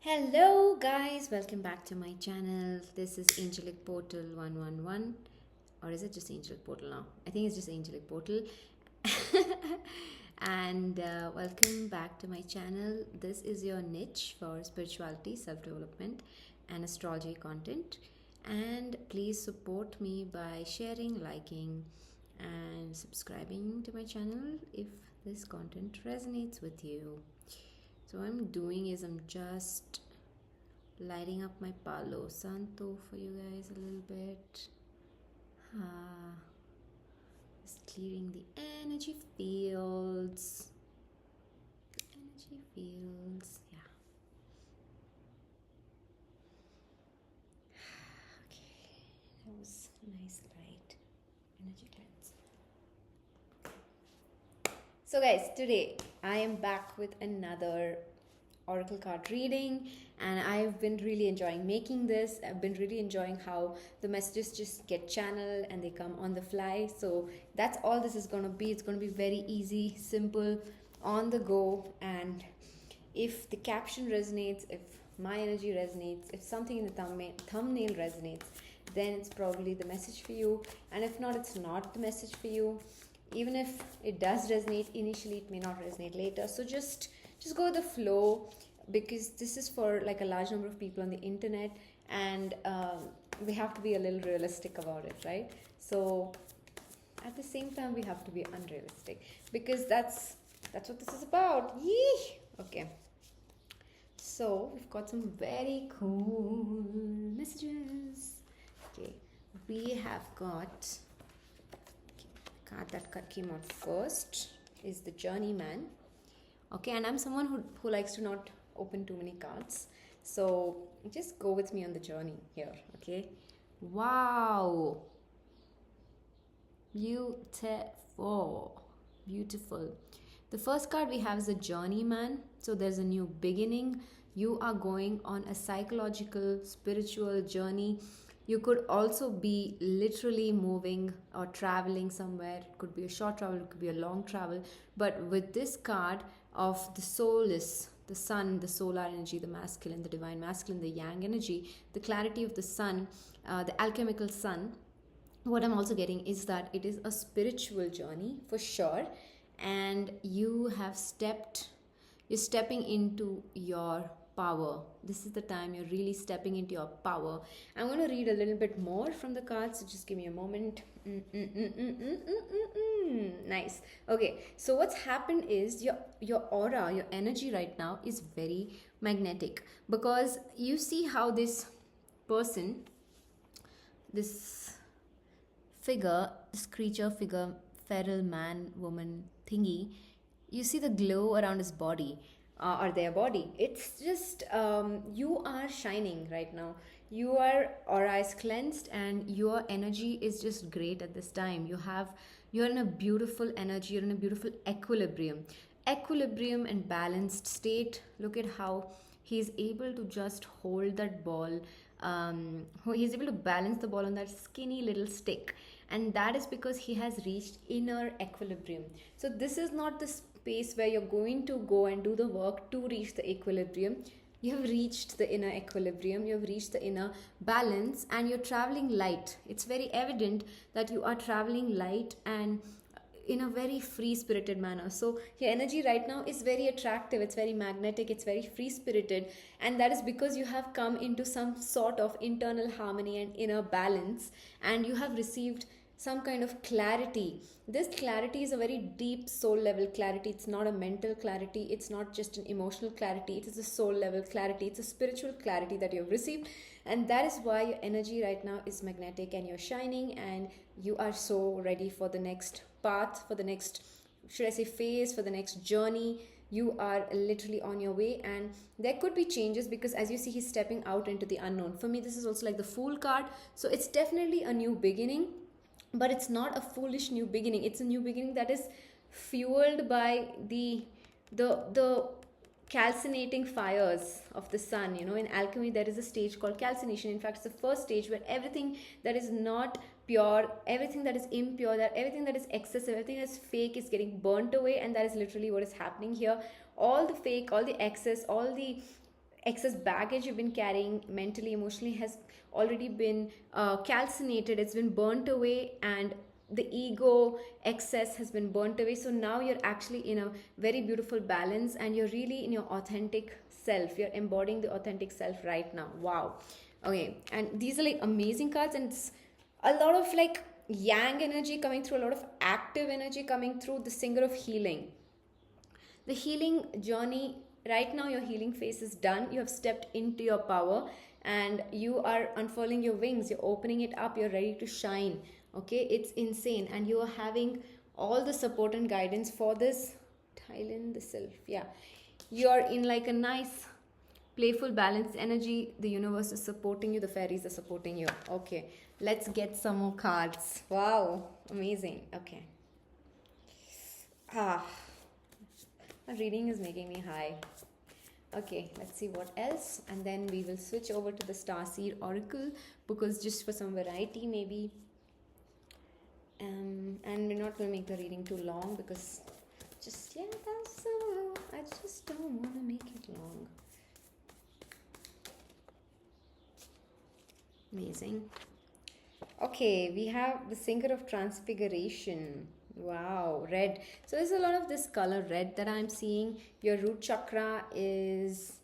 Hello guys, welcome back to my channel. This is Angelic Portal 111, or is it just Angelic Portal now? I think it's just Angelic Portal. And welcome back to my channel. This is your niche for spirituality, self-development and astrology content. And please support me by sharing, liking and subscribing to my channel if this content resonates with you. So what I'm doing is I'm just lighting up my Palo Santo for you guys a little bit. Just clearing the energy fields. Energy fields, yeah. Okay, that was nice light. Energy cleanse. So guys, today I am back with another oracle card reading, and I've been really enjoying making this. I've been really enjoying how the messages just get channeled and they come on the fly. So that's all this is going to be. It's going to be very easy, simple, on the go. And if the caption resonates, if my energy resonates, if something in the thumbnail resonates, then it's probably the message for you. And if not, it's not the message for you. Even if it does resonate initially, it may not resonate later. So just go with the flow, because this is for like a large number of people on the internet, and we have to be a little realistic about it, right? So at the same time we have to be unrealistic, because that's what this is about. Yee! Okay, so we've got some very cool messages. Okay, we have got card that came out first is the Journeyman. Okay, and I'm someone who likes to not open too many cards, so just go with me on the journey here. Okay, wow, beautiful. The first card we have is a Journeyman. So there's a new beginning. You are going on a psychological spiritual journey. You could also be literally moving or traveling somewhere. It could be a short travel, it could be a long travel. But with this card of the soulless, the sun, the solar energy, the masculine, the divine masculine, the yang energy, the clarity of the sun, the alchemical sun, what I'm also getting is that it is a spiritual journey for sure. And you're stepping into your power. This is the time you're really stepping into your power. I'm going to read a little bit more from the cards, so just give me a moment. Nice. Okay, so what's happened is your aura, your energy right now is very magnetic, because you see how this person, this figure, this creature figure, feral man, woman thingy, you see the glow around his body, or their body. It's just you are shining right now. Your aura is cleansed and your energy is just great at this time. You're in a beautiful energy, you're in a beautiful equilibrium and balanced state. Look at how he's able to just hold that ball. He's able to balance the ball on that skinny little stick, and that is because he has reached inner equilibrium. So this is not the space where you're going to go and do the work to reach the equilibrium. You have reached the inner equilibrium, you have reached the inner balance, and you're traveling light. It's very evident that you are traveling light and in a very free spirited manner. So your energy right now is very attractive, it's very magnetic, it's very free spirited, and that is because you have come into some sort of internal harmony and inner balance, and you have received some kind of clarity. This clarity is a very deep soul level clarity. It's not a mental clarity, it's not just an emotional clarity, it is a soul level clarity, it's a spiritual clarity that you have received. And that is why your energy right now is magnetic and you're shining, and you are so ready for the next path, for the next, should I say, phase, for the next journey. You are literally on your way, and there could be changes, because as you see, he's stepping out into the unknown. For me, this is also like the Fool card, so it's definitely a new beginning, but it's not a foolish new beginning. It's a new beginning that is fueled by the calcinating fires of the sun. You know, in alchemy there is a stage called calcination. In fact, it's the first stage where everything that is not pure, everything that is impure, that everything that is excessive, everything that is fake is getting burnt away, and that is literally what is happening here. All the fake, all the excess, all the excess baggage you've been carrying mentally, emotionally has already been calcinated, it's been burnt away, and the ego excess has been burnt away. So now you're actually in a very beautiful balance, and you're really in your authentic self. You're embodying the authentic self right now. Wow. Okay, and these are like amazing cards, and it's a lot of like yang energy coming through, a lot of active energy coming through. The singer of healing, the healing journey right now, your healing phase is done. You have stepped into your power, and you are unfurling your wings, you're opening it up, you're ready to shine. Okay, it's insane, and you are having all the support and guidance for this. Thailand, the self, yeah, you're in like a nice playful balanced energy. The universe is supporting you, the fairies are supporting you. Okay, let's get some more cards. Wow, amazing. Okay. Ah, my reading is making me high. Okay, let's see what else, and then we will switch over to the Starseed Oracle, because just for some variety, maybe. And we're not going to make the reading too long, because just, yeah, that's I just don't want to make it long. Amazing. Okay, we have the Singer of Transfiguration. Wow, red. So there's a lot of this color red that I'm seeing. Your root chakra is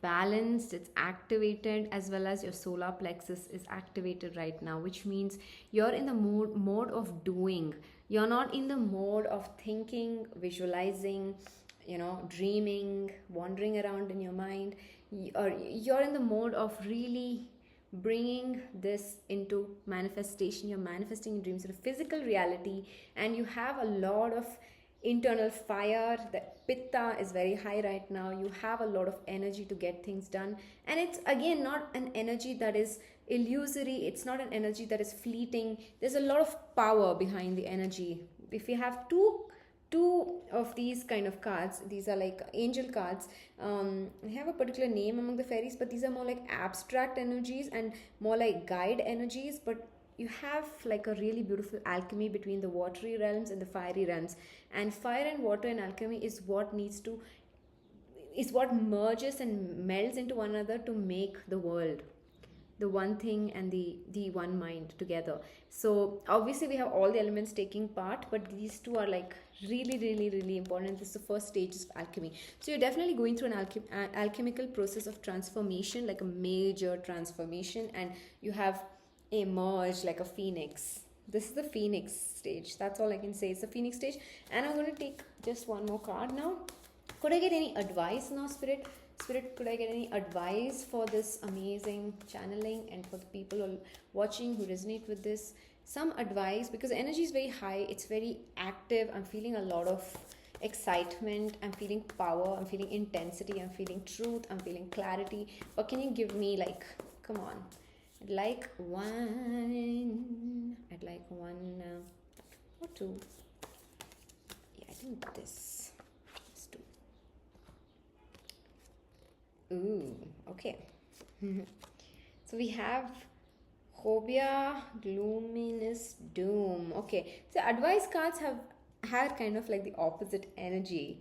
balanced, it's activated, as well as your solar plexus is activated right now, which means you're in the mode of doing. You're not in the mode of thinking, visualizing, dreaming, wandering around in your mind. Or you're in the mode of really bringing this into manifestation. You're manifesting your dreams into physical reality, and you have a lot of internal fire. The pitta is very high right now. You have a lot of energy to get things done, and it's again not an energy that is illusory. It's not an energy that is fleeting. There's a lot of power behind the energy. If you have two of these kind of cards, these are like angel cards. They have a particular name among the fairies, but these are more like abstract energies and more like guide energies. But you have like a really beautiful alchemy between the watery realms and the fiery realms, and fire and water in alchemy is what merges and melds into one another to make the world, the one thing and the one mind together. So obviously we have all the elements taking part, but these two are like really really really important. This is the first stage of alchemy. So you're definitely going through an alchemical process of transformation, like a major transformation, and you have emerged like a phoenix. This is the phoenix stage. That's all I can say. It's the phoenix stage. And I'm going to take just one more card now. Could I get any advice now, Spirit? Spirit, could I get any advice for this amazing channeling, and for the people who are watching who resonate with this? Some advice, because the energy is very high, it's very active. I'm feeling a lot of excitement, I'm feeling power, I'm feeling intensity, I'm feeling truth, I'm feeling clarity. What can you give me? Like, come on. I'd like one or two. Yeah, I think this. Ooh, okay. So we have Phobia, Gloominess, Doom. Okay, so advice cards have had kind of like the opposite energy.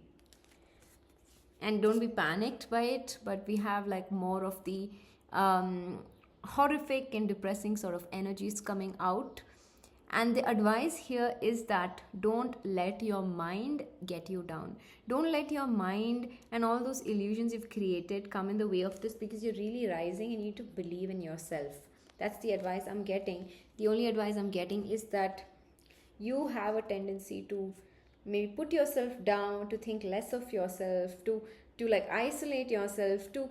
And don't be panicked by it, but we have like more of the horrific and depressing sort of energies coming out. And the advice here is that don't let your mind get you down. Don't let your mind and all those illusions you've created come in the way of this, because you're really rising and you need to believe in yourself. That's the advice I'm getting. The only advice I'm getting is that you have a tendency to maybe put yourself down, to think less of yourself, to like isolate yourself, to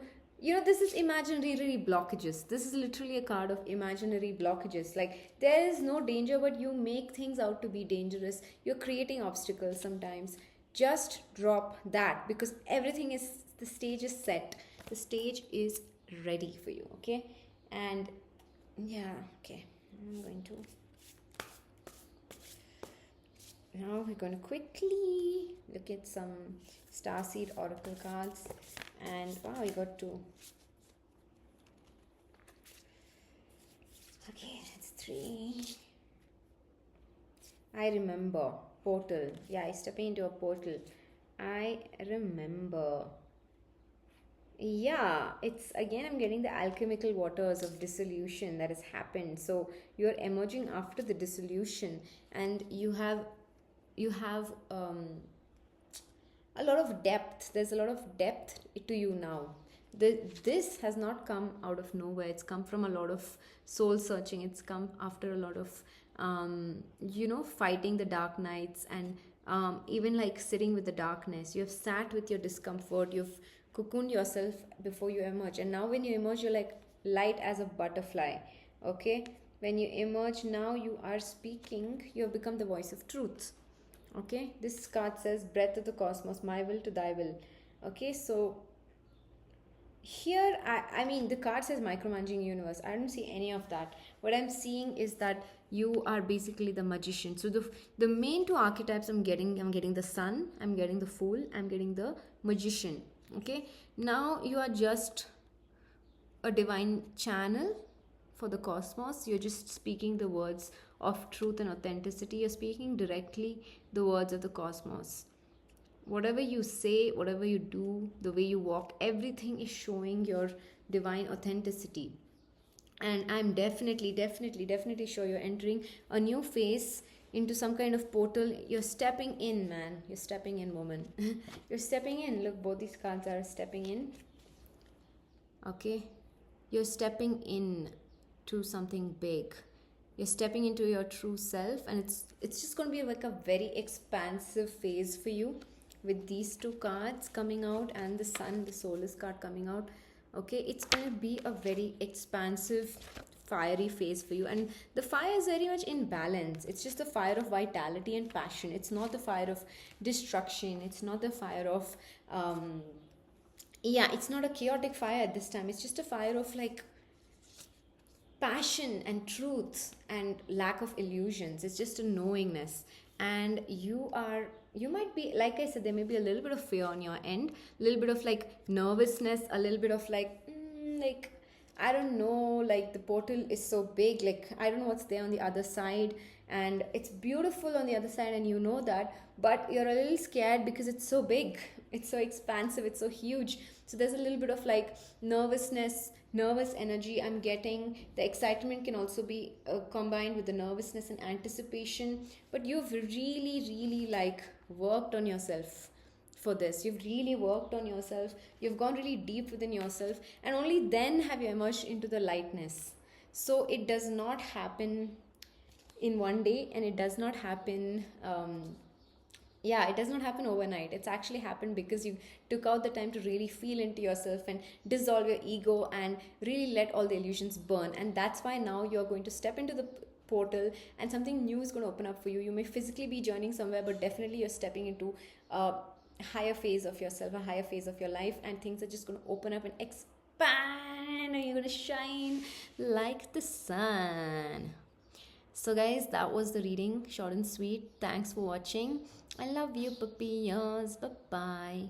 this is imaginary blockages. This is literally a card of imaginary blockages. Like, there is no danger, but you make things out to be dangerous. You're creating obstacles sometimes. Just drop that, because everything is, the stage is set. The stage is ready for you, okay? And yeah, okay. I'm going to. Now we're going to quickly look at some Starseed Oracle cards. And wow, we got two. Okay, that's three. I remember. Portal. Yeah, I stepping into a portal. I remember. Yeah, it's again, I'm getting the alchemical waters of dissolution that has happened. So you're emerging after the dissolution, and you have a lot of depth. There's a lot of depth to you now. This has not come out of nowhere. It's come from a lot of soul searching. It's come after a lot of fighting the dark nights, and even like sitting with the darkness. You have sat with your discomfort. You've cocooned yourself before you emerge, and now when you emerge, you're like light as a butterfly. Okay, when you emerge now, you are speaking. You have become the voice of truth. Okay, this card says breath of the cosmos, my will to thy will. Okay, so here I mean the card says micromanaging universe. I don't see any of that. What I'm seeing is that you are basically the magician. So the main two archetypes I'm getting the sun, I'm getting the fool, I'm getting the magician. Okay, now you are just a divine channel for the cosmos. You're just speaking the words of truth and authenticity. You're speaking directly the words of the cosmos. Whatever you say, whatever you do, the way you walk, everything is showing your divine authenticity. And I'm definitely sure you're entering a new phase into some kind of portal. You're stepping in, man. You're stepping in, woman. You're stepping in. Look, both these cards are stepping in. Okay, you're stepping in to something big. You're stepping into your true self, and it's just going to be like a very expansive phase for you, with these two cards coming out and the sun, the Solus card coming out. Okay, it's going to be a very expansive fiery phase for you, and the fire is very much in balance. It's just the fire of vitality and passion. It's not the fire of destruction. It's not the fire of yeah, it's not a chaotic fire at this time. It's just a fire of like passion and truth and lack of illusions. It's just a knowingness. And you might be, like I said, there may be a little bit of fear on your end, a little bit of like nervousness, a little bit of like I don't know, like the portal is so big, like I don't know what's there on the other side, and it's beautiful on the other side, and you know that, but you're a little scared because it's so big, it's so expansive, it's so huge. So there's a little bit of like nervousness, nervous energy I'm getting. The excitement can also be combined with the nervousness and anticipation, but you've really like worked on yourself for this. You've really worked on yourself. You've gone really deep within yourself, and only then have you emerged into the lightness. So it does not happen in one day, and it does not happen yeah, it does not happen overnight. It's actually happened because you took out the time to really feel into yourself and dissolve your ego and really let all the illusions burn. And that's why now you're going to step into the portal, and something new is going to open up for you. You may physically be journeying somewhere, but definitely you're stepping into a higher phase of yourself, a higher phase of your life, and things are just going to open up and expand, and you're going to shine like the sun. So, guys, that was the reading, short and sweet. Thanks for watching. I love you, papayas. Bye bye.